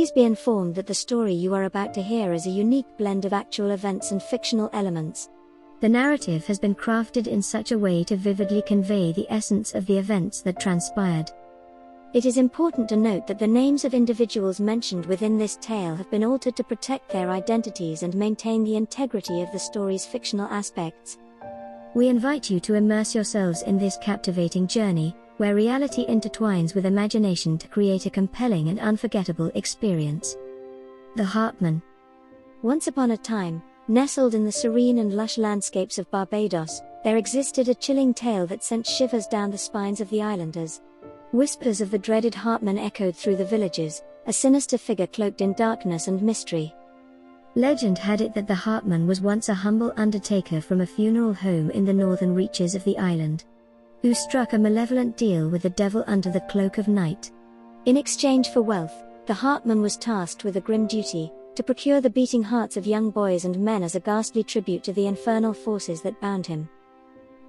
Please be informed that the story you are about to hear is a unique blend of actual events and fictional elements. The narrative has been crafted in such a way to vividly convey the essence of the events that transpired. It is important to note that the names of individuals mentioned within this tale have been altered to protect their identities and maintain the integrity of the story's fictional aspects. We invite you to immerse yourselves in this captivating journey, where reality intertwines with imagination to create a compelling and unforgettable experience. The Heartman. Once upon a time, nestled in the serene and lush landscapes of Barbados, there existed a chilling tale that sent shivers down the spines of the islanders. Whispers of the dreaded Heartman echoed through the villages, a sinister figure cloaked in darkness and mystery. Legend had it that the Heartman was once a humble undertaker from a funeral home in the northern reaches of the island, who struck a malevolent deal with the devil under the cloak of night. In exchange for wealth, the Heartman was tasked with a grim duty: to procure the beating hearts of young boys and men as a ghastly tribute to the infernal forces that bound him.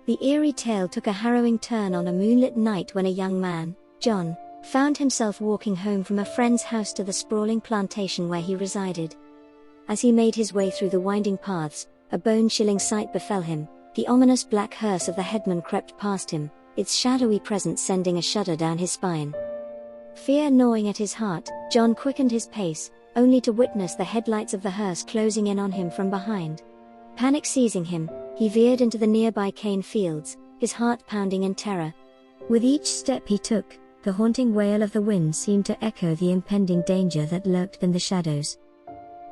The eerie tale took a harrowing turn on a moonlit night when a young man, John, found himself walking home from a friend's house to the sprawling plantation where he resided. As he made his way through the winding paths, a bone-chilling sight befell him. The ominous black hearse of the headman crept past him, its shadowy presence sending a shudder down his spine. Fear gnawing at his heart, John quickened his pace, only to witness the headlights of the hearse closing in on him from behind. Panic seizing him, he veered into the nearby cane fields, his heart pounding in terror. With each step he took, the haunting wail of the wind seemed to echo the impending danger that lurked in the shadows.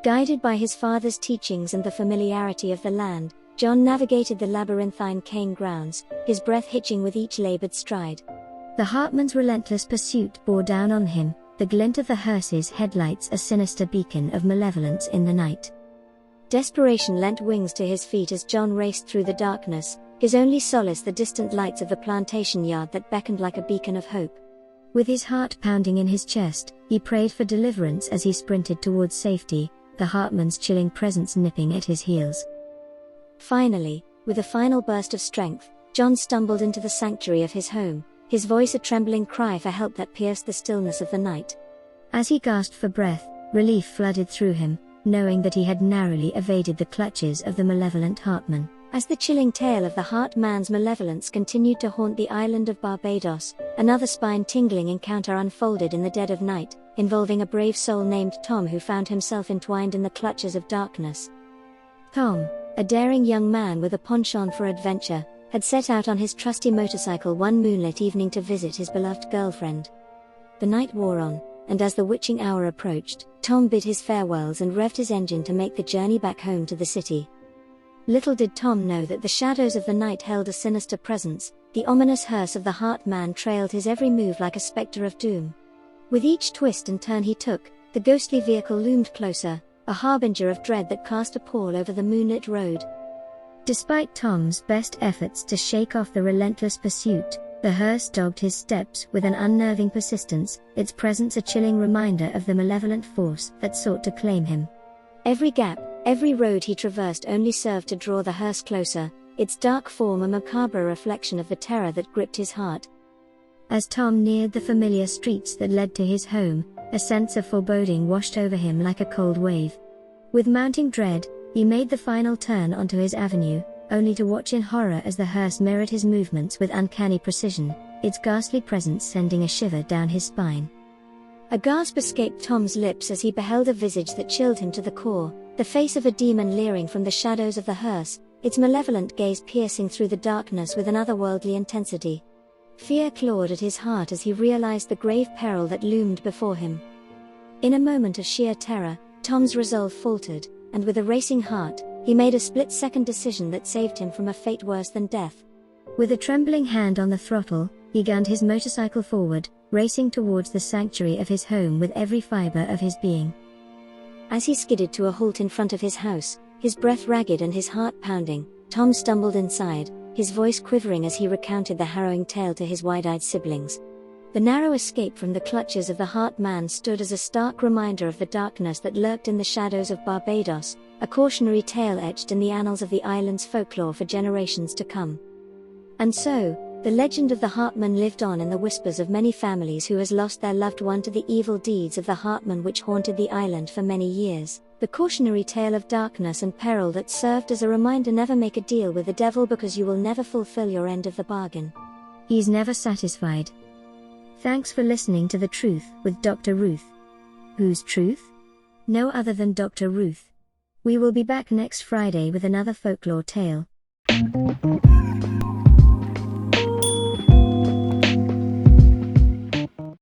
Guided by his father's teachings and the familiarity of the land, John navigated the labyrinthine cane grounds, his breath hitching with each labored stride. The Heartman's relentless pursuit bore down on him, the glint of the hearse's headlights a sinister beacon of malevolence in the night. Desperation lent wings to his feet as John raced through the darkness, his only solace the distant lights of the plantation yard that beckoned like a beacon of hope. With his heart pounding in his chest, he prayed for deliverance as he sprinted towards safety, the Heartman's chilling presence nipping at his heels. Finally, with a final burst of strength, John stumbled into the sanctuary of his home, his voice a trembling cry for help that pierced the stillness of the night. As he gasped for breath, relief flooded through him, knowing that he had narrowly evaded the clutches of the malevolent Heartman. As the chilling tale of the Heartman's malevolence continued to haunt the island of Barbados, another spine-tingling encounter unfolded in the dead of night, involving a brave soul named Tom who found himself entwined in the clutches of darkness. Tom, a daring young man with a penchant for adventure, had set out on his trusty motorcycle one moonlit evening to visit his beloved girlfriend. The night wore on, and as the witching hour approached, Tom bid his farewells and revved his engine to make the journey back home to the city. Little did Tom know that the shadows of the night held a sinister presence. The ominous hearse of the Heartman trailed his every move like a specter of doom. With each twist and turn he took, the ghostly vehicle loomed closer, a harbinger of dread that cast a pall over the moonlit road. Despite Tom's best efforts to shake off the relentless pursuit, the hearse dogged his steps with an unnerving persistence, its presence a chilling reminder of the malevolent force that sought to claim him. Every gap, every road he traversed only served to draw the hearse closer, its dark form a macabre reflection of the terror that gripped his heart. As Tom neared the familiar streets that led to his home, a sense of foreboding washed over him like a cold wave. With mounting dread, he made the final turn onto his avenue, only to watch in horror as the hearse mirrored his movements with uncanny precision, its ghastly presence sending a shiver down his spine. A gasp escaped Tom's lips as he beheld a visage that chilled him to the core, the face of a demon leering from the shadows of the hearse, its malevolent gaze piercing through the darkness with an otherworldly intensity. Fear clawed at his heart as he realized the grave peril that loomed before him. In a moment of sheer terror, Tom's resolve faltered, and with a racing heart, he made a split-second decision that saved him from a fate worse than death. With a trembling hand on the throttle, he gunned his motorcycle forward, racing towards the sanctuary of his home with every fiber of his being. As he skidded to a halt in front of his house, his breath ragged and his heart pounding, Tom stumbled inside, his voice quivering as he recounted the harrowing tale to his wide-eyed siblings. The narrow escape from the clutches of the Heartman stood as a stark reminder of the darkness that lurked in the shadows of Barbados, a cautionary tale etched in the annals of the island's folklore for generations to come. And so, The legend of the Heartman lived on in the whispers of many families who has lost their loved one to the evil deeds of the Heartman which haunted the island for many years. The cautionary tale of darkness and peril that served as a reminder: never make a deal with the devil because you will never fulfill your end of the bargain. He's never satisfied. Thanks for listening to The Truth with Dr. Ruth. Whose truth? No other than Dr. Ruth. We will be back next Friday with another folklore tale.